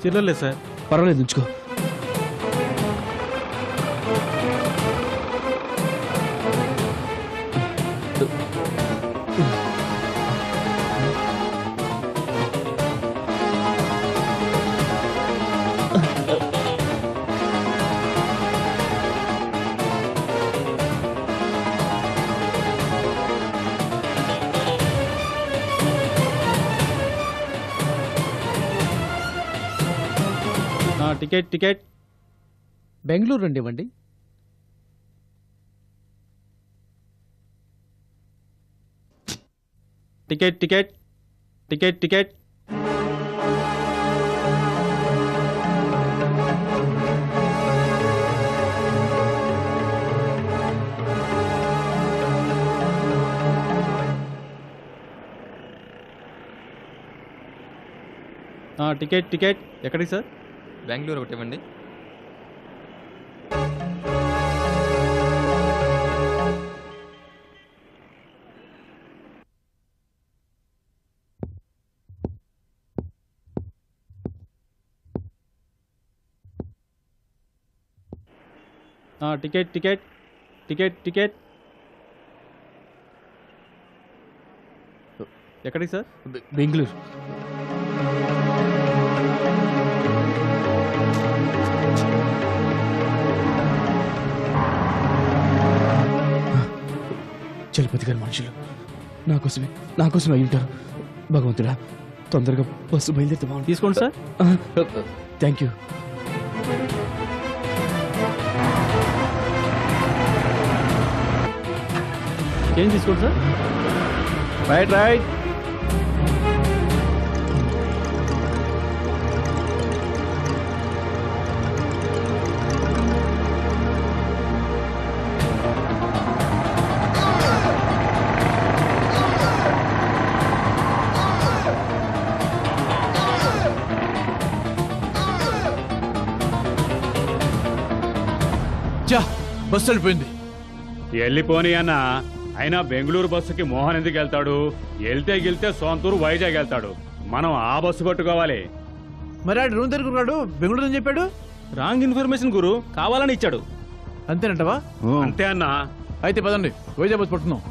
చిల్లర్లే sir. పర్వాలేదు ఉంచుకో. Ticket ticket. Bengaluru రండి ఇవ్వండి. Ticket ticket ticket ticket. Ticket ticket. ఎక్కడికి సార్? బెంగళూరు ఒకటి ఇవ్వండి. Ticket ticket ticket ticket. ఎక్కడికి సార్? బెంగళూరు. చలపతి గారి మనుషులు నా కోసమే అయి ఉంటారు. భగవంతుడా, తొందరగా బస్సు బయలుదేరితే బాగుంటుంది. తీసుకోండి సార్. Thank you. ఏం తీసుకోండి సార్. Right right. బస్సు వెళ్ళిపోయింది. వెళ్ళిపోని అన్న. అయినా బెంగళూరు బస్సుకి మోహన్ ఎందుకు వెళ్తాడు? వెళ్తే సోంతూరు వైజాగ్ వెళ్తాడు. మనం ఆ బస్సు పట్టుకోవాలి. మరి ఆడు రూమ్ దగ్గరున్నాడు, బెంగళూరు అని చెప్పాడు. రాంగ్ ఇన్ఫర్మేషన్ గురు, కావాలని ఇచ్చాడు. అంతేనంటవా? అంతే అన్న. అయితే పదండి, వైజాగ్ బస్సు పట్టుకున్నాం.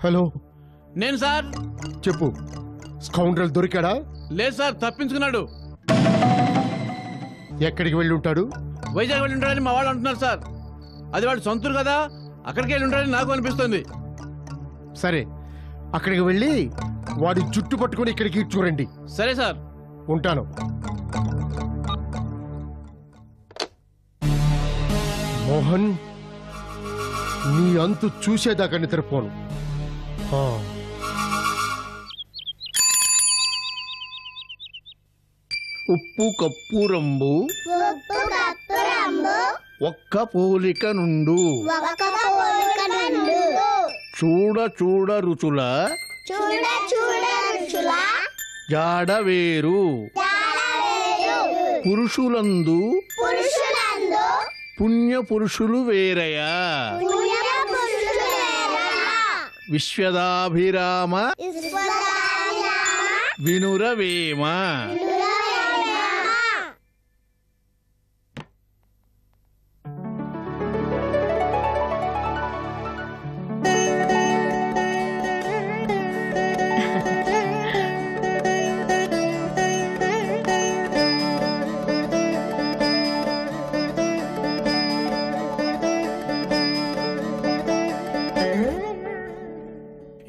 హలో, నేను సార్. చెప్పు. స్కౌండ్రల్ దొరికాడా? లేదు సార్, తప్పించుకున్నాడు. ఎక్కడికి వెళ్ళి ఉంటాడు? వైజాగ్ వెళ్ళి ఉంటాడని మా వాళ్ళు అంటున్నారు సార్. అది వాడు సొంతూరు కదా, అక్కడికి వెళ్ళి ఉంటాడని నాకు అనిపిస్తుంది. సరే, అక్కడికి వెళ్ళి వాడి జుట్టు పట్టుకొని ఇక్కడికి చూడండి. సరే సార్. ఉంటాను. మోహన్, నీ అంతు చూసేదాకా నిద్రపోను. ఉప్పు కప్పురంబు ఒక్క పోలిక నుండు చూడ చూడ రుచుల జాడ వేరు పురుషులందు పుణ్య పురుషులు వేరయా విశ్వదాభిరామ వినురవేమ.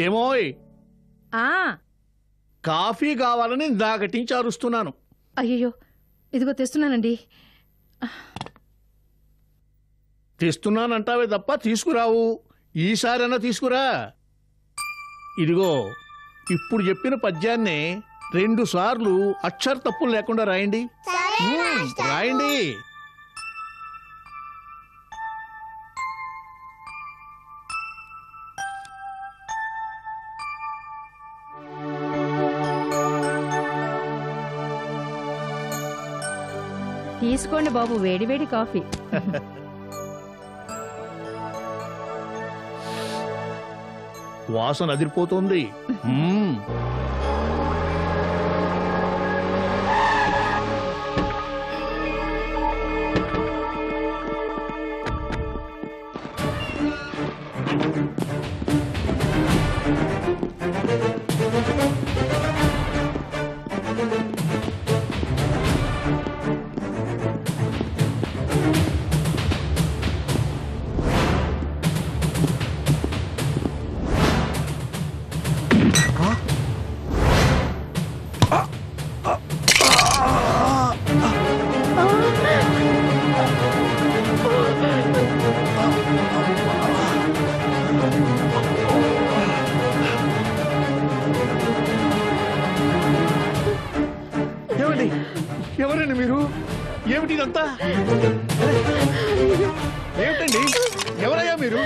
ఏమోయ్, కాఫీ కావాలని దాగటించి అరుస్తున్నాను. అయ్యో, ఇదిగో తెస్తున్నానండి. తెస్తున్నానంటావే తప్ప తీసుకురావు. ఈసారైనా తీసుకురా. ఇదిగో, ఇప్పుడు చెప్పిన పద్యాన్నే 2 సార్లు అక్షర తప్పులు లేకుండా రాయండి. రాయండి. తీసుకోండి బాబు, వేడివేడి కాఫీ. వాసన అదిరిపోతుంది. ఎవరండి మీరు? ఏమిటి ఇదంతా? ఏమిటండి? ఎవరయ్యా మీరు?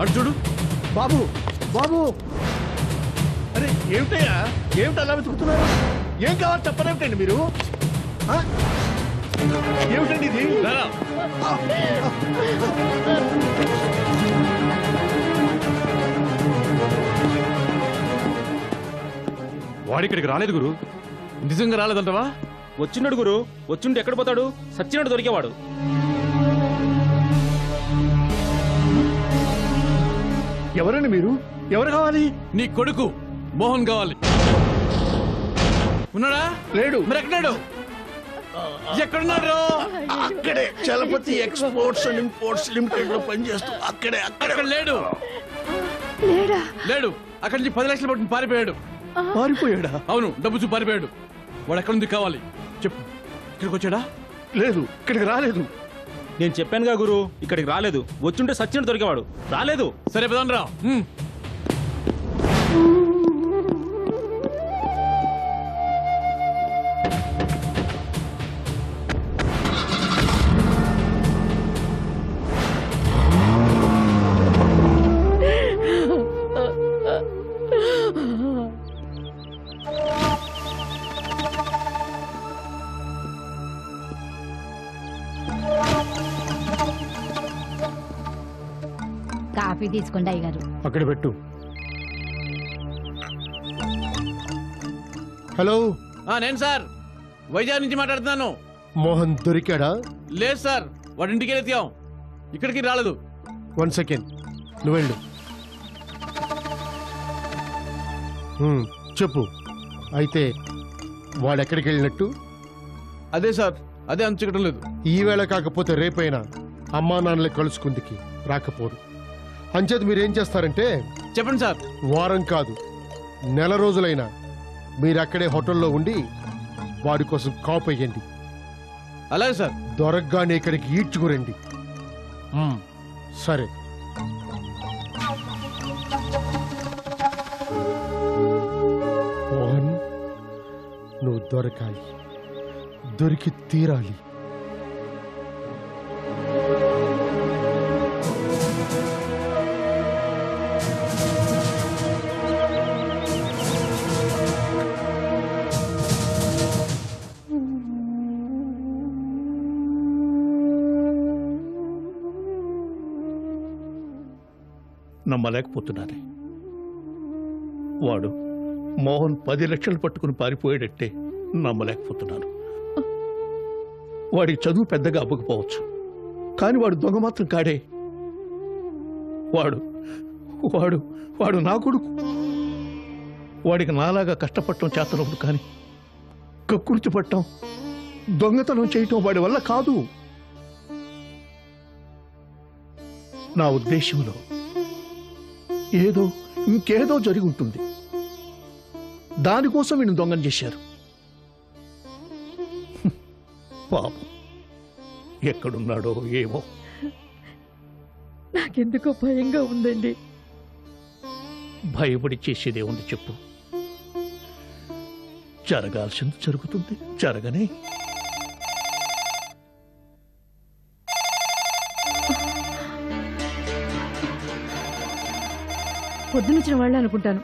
అర్జుడు, బాబు, బాబు, అరే ఏమిటయ్యా? ఏమిటి అలా వెతుకుతున్నారు? ఏం కావాలి చెప్పలేమిటండి మీరు? ఏమిటండి ఇది? వాడిక్కడికి రాలేదు గురు. నిజంగా రాలేదంటవా? వచ్చిండడు గురు. వచ్చిండు ఎక్కడ పోతాడు? సచ్చినట్టు దొరికేవాడు. ఎవరండి మీరు? ఎవరు కావాలి? నీ కొడుకు మోహన్ కావాలి. ఉన్నాడా? లేడు. మరి ఎక్కడాడు? ఎక్కడున్నాడు? అక్కడే Chalapathi exports and imports limited లో పనిచేస్తూ అక్కడే. అక్కడ లేడు. లేడు. అక్కడి నుంచి 10 లక్షలు పట్టుకుని పారిపోయాడు. పారిపోయాడా? అవును, డబ్బు చూసి పారిపోయాడు. వాడు ఎక్కడ ఉంది కావాలి చెప్పు. ఇక్కడికి వచ్చాడా? లేదు, ఇక్కడికి రాలేదు. నేను చెప్పానుగా గురు, ఇక్కడికి రాలేదు. వచ్చుంటే సచ్చినట్టు దొరికేవాడు. రాలేదు. సరే పదండి రా. కాఫీ తీసుకోండి అయ్యగారు. అక్కడ పెట్టు. హలో, నేను సార్ వైజాగ్ నుంచి మాట్లాడుతున్నాను. మోహన్ దొరికాడా? లేదు సార్, వాడి ఇంటికి వెళ్తాం, ఇక్కడికి రాలేదు. 1 సెకండ్, నువ్వు వెళ్ళు. చెప్పు. అయితే వాడెక్కడికి వెళ్ళినట్టు? అదే సార్, అదే అంచుకటం లేదు. ఈవేళ కాకపోతే రేపైనా అమ్మా నాన్నలే కలుసుకుందికి రాకపోరు. అంచేత మీరేం చేస్తారంటే, చెప్పండి సార్. వారం కాదు, నెల రోజులైనా మీరు అక్కడే హోటల్లో ఉండి వాడి కోసం కాపు వేయండి. అలాగే సార్. దొరకగానే ఇక్కడికి ఈడ్చుకురండి. సరే. మోహన్, నువ్వు దొరకాలి, దొరికి తీరాలి. నమ్మలేకపోతున్నానే. వాడు మోహన్ 10 లక్షలు పట్టుకుని పారిపోయాడంటే నమ్మలేకపోతున్నాను. వాడికి చదువు పెద్దగా అవ్వకపోవచ్చు, కానీ వాడు దొంగ మాత్రం కాడే. వాడు వాడు వాడు నా కొడుకు. వాడికి నాలాగా కష్టపడటం చేతనప్పుడు, కానీ కక్కుర్తి పట్టడం, దొంగతనం చేయటం వాడి వల్ల కాదు. నా ఉద్దేశంలో ఏదో ఇంకేదో జరిగి ఉంటుంది. దానికోసం వీడిని దొంగని చేశారు. పాపం ఎక్కడున్నాడో ఏమో. నాకెందుకో భయంగా ఉందండి. భయపడి చేసేదే ఉంది చెప్పు. జరగాల్సింది జరుగుతుంది, జరగనే. పొద్దునొచ్చిన వాళ్ళు అనుకుంటాను.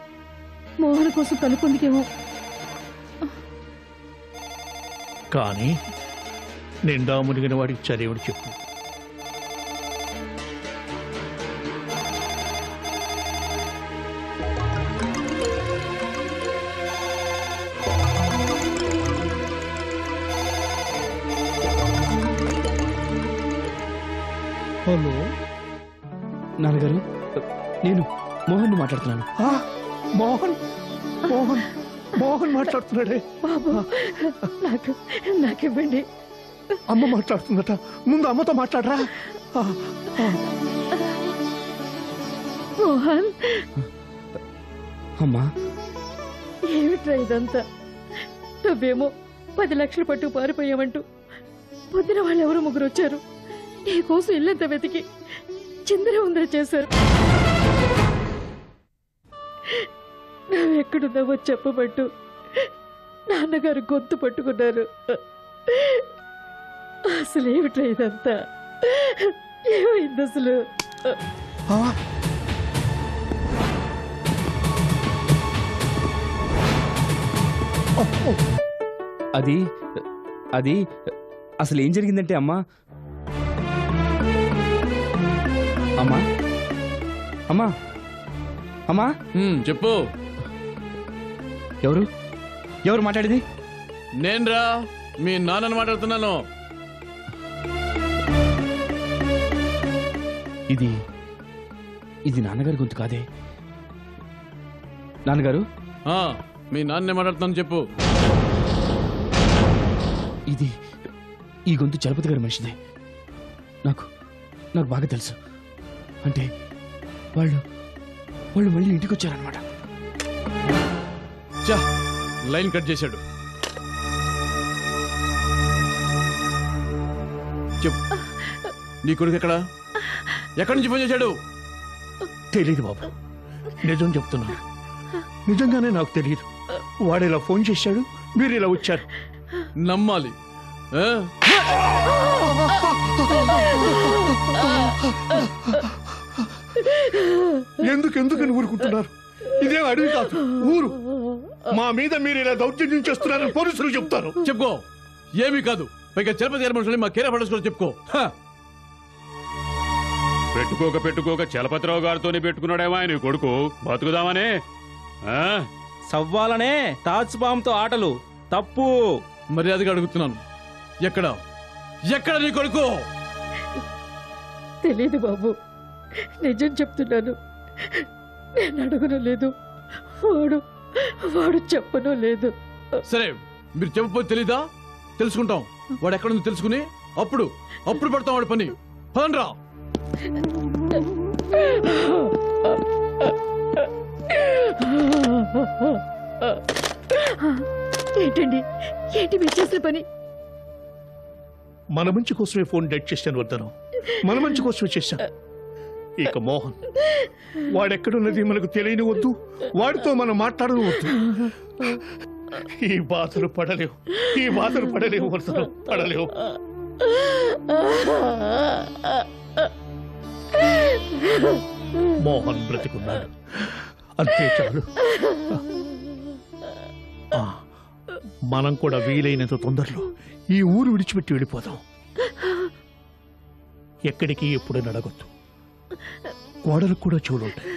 మోహన్ కోసం కనుక్కుందుకేమో. కానీ నిండా మునిగిన వాడికి చదివుడు చెప్పు. హలో నాన్నగారు, నేను మోహన్ మాట్లాడుతున్నాను. మోహన్ మోహన్ మోహన్ మాట్లాడుతున్నాడే. బాబు, నాకివ్వండి. అమ్మ మాట్లాడుతుందట, ముందు అమ్మతో మాట్లాడరా. మోహన్, అమ్మా, ఏమిట్రా ఇదంతా? నువ్వేమో 10 లక్షలు పట్టు పారిపోయామంటూ పొద్దున వాళ్ళెవరో 3 వచ్చారు. నీకోసం ఇల్లంతా వెతికి చిందర ఉందర చేశారు. నువ్వెక్కడున్నావో చెప్పబట్టు నాన్నగారు గొంతు పట్టుకున్నారు. అసలు ఏమిట్రా ఇదంతా? ఏమైంది అసలు? అది అది అసలు ఏం జరిగిందంటే అమ్మా అమ్మా అమ్మా అమ్మా చెప్పు. ఎవరు ఎవరు మాట్లాడేది? నేనురా, మీ నాన్నని మాట్లాడుతున్నాను. ఇది ఇది నాన్నగారి గొంతు కాదే. నాన్నగారు, మీ నాన్నే మాట్లాడుతున్నాను, చెప్పు. ఇది ఈ గొంతు చలపతి గారి మనిషిదే. నాకు నాకు బాగా తెలుసు. అంటే వాళ్ళు వాళ్ళు మళ్ళీ ఇంటికి వచ్చారనమాట. లైన్ కట్ చేశాడు. చెప్పు, నీ కొడుకు ఎక్కడి నుంచి ఫోన్ చేశాడు? తెలీదు బాబు, నిజం చెప్తున్నా. నిజంగానే నాకు తెలియదు. వాడు ఇలా ఫోన్ చేశాడు, మీరు ఇలా వచ్చారు. నమ్మాలి. ఎందుకని ఊరుకుంటున్నారు? ఇదేం అడవి కాదు, ఊరు. మా మీద మీరు ఇలా దౌర్జన్యం చేస్తున్నారని పోలీసులు చెప్తారు. చెప్పుకో. ఏమీ కాదు, పైగా చలపతి గారి మనుషులు మా కేర పడేసుకోవాలి. చెప్పుకో. పెట్టుకోక చలపతిరావు గారితోనే పెట్టుకున్నాడేమో ఆయన కొడుకు బతుకుదామనే ఆ? సవ్వాలనే తాజ్ బాంతో ఆటలు తప్పు. మర్యాదగా అడుగుతున్నాను, ఎక్కడ ఎక్కడ నీ కొడుకు? తెలీదు బాబు, నిజం చెప్తున్నాను. నేను అడగను లేదు, వాడు చెప్పను లేదు. సరే, మీరు చెప్పకపోతే తెలీదా? తెలుసుకుంటాం. వాడు ఎక్కడుందో తెలుసుకుని అప్పుడు పెడతాం వాడి పని. పదండ్రా. ఏంటండి, ఏంటి మీరు చేసిన పని? మన మంచి కోసమే ఫోన్ డెడ్ చేశాను వద్దను, మన మంచి కోసమే చేశాను. ఇక మోహన్ వాడెక్కడున్నది మనకు తెలియని వద్దు, వాడితో మనం మాట్లాడను వద్దు. ఈ బాధలు పడలేవు వద్దను, పడలేవు. మోహన్ బ్రతికున్నాడు, అంతే చాలు. మనం కూడా వీలైనంత తొందరలో ఈ ఊరు విడిచిపెట్టి వెళ్ళిపోదాం. ఎక్కడికి ఎప్పుడు నడగొద్దు, గోడలకు కూడా చూడుంటాయి.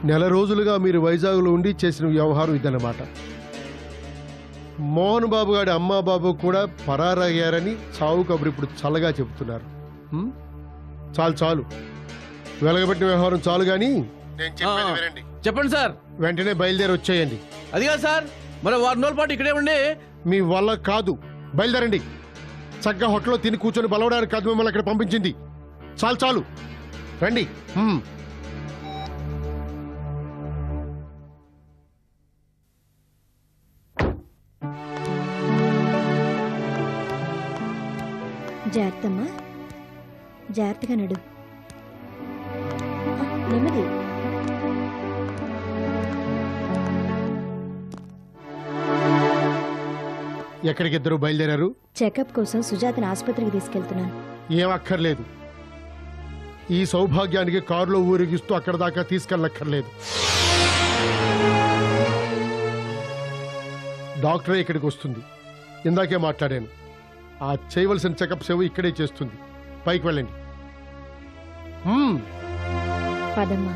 నెల రోజులుగా మీరు వైజాగ్లో ఉండి చేసిన వ్యవహారం ఇదన్నమాట. మోహన్ బాబు గారి అమ్మా బాబు కూడా పరారయ్యారని చావు కబురు ఇప్పుడు చల్లగా చెబుతున్నారు. చాలు వెలగబెట్టిన వ్యవహారం చాలు గాని చెప్పండి సార్. వెంటనే బయలుదేరి వచ్చేయండి. అది కాదు సార్, మరి 2 రోజుల పాటు ఇక్కడే ఉండి. మీ వల్ల కాదు, బయలుదేరండి. చక్కగా హోటల్లో తిని కూర్చొని బలవడానికి కాదు మిమ్మల్ని అక్కడ పంపించింది. చాలు రండి. జాగ్రత్తమ్మా, జాగ్రత్తగా నడు. నెమ్మది. ఎక్కడికి ఇద్దరు బయలుదేరారు? చెకప్ కోసం సుజాతని ఆసుపత్రికి తీసుకెళ్తున్నాను. ఏం అక్కర్లేదు, ఈ సౌభాగ్యానికి కారులో ఊరేగిస్తూ అక్కడ దాకా తీసుకెళ్ళక్కర్లేదు. డాక్టరే ఇక్కడికి వస్తుంది. ఇందాకే మాట్లాడాను. ఆ చేయవలసిన చెకప్ సేవ ఇక్కడే చేస్తుంది. పైకి వెళ్ళండి. పదమ్మా.